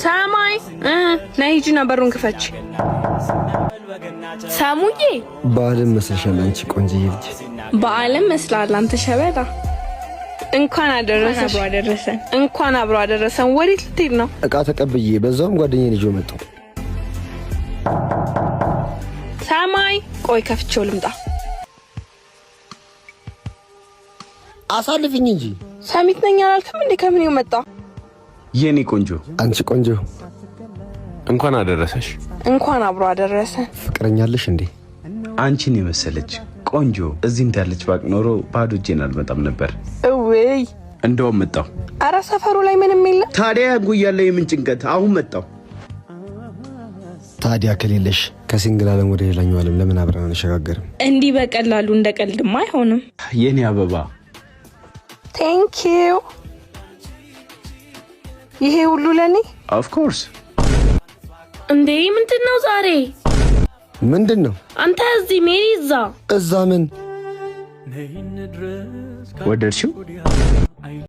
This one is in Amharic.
ሰማይ ነይ ሂጂና በሩን ክፈች። ሰሙዬ በዓለም መስለሻል አንቺ ቆንጆዬ ልጅ። በዓለም መስላል አንተ ሸበላ። እንኳን አደረሰሽ። እንኳን አብሮ አደረሰን። ወዴት ልትሄድ ነው? እቃ ተቀብዬ በዛውም ጓደኛዬን ይዤው መጣሁ። ሰማይ ቆይ ከፍቼው ልምጣ። አሳልፍኝ እንጂ ሰሚት ነኝ አላልክም እንዴ? ከምን መጣ? የኔ ቆንጆ አንቺ ቆንጆ እንኳን አደረሰሽ። እንኳን አብሮ አደረሰን። ፍቅረኛለሽ እንዴ? አንቺን የመሰለች ቆንጆ እዚህ እንዳለች ባቅ ኖሮ ባዶ እጄን አልመጣም ነበር። እውይ እንደውም መጣሁ። አረ ሰፈሩ ላይ ምንም የለም። ታዲያ ጉያለ የምን ጭንቀት? አሁን መጣሁ። ታዲያ ከሌለሽ ከሲንግል ዓለም ወደ ሌላኛው ዓለም ለምን አብረን አንሸጋገርም? እንዲህ በቀላሉ እንደቀልድማ አይሆንም። የኔ አበባ ቴንክ ዩ። ይሄ ሁሉ ለኔ? ኦፍ ኮርስ። እንዴ ምንድነው ዛሬ? ምንድነው? አንተ እዚህ ሜሪ እዛ ምን ወደድሽው?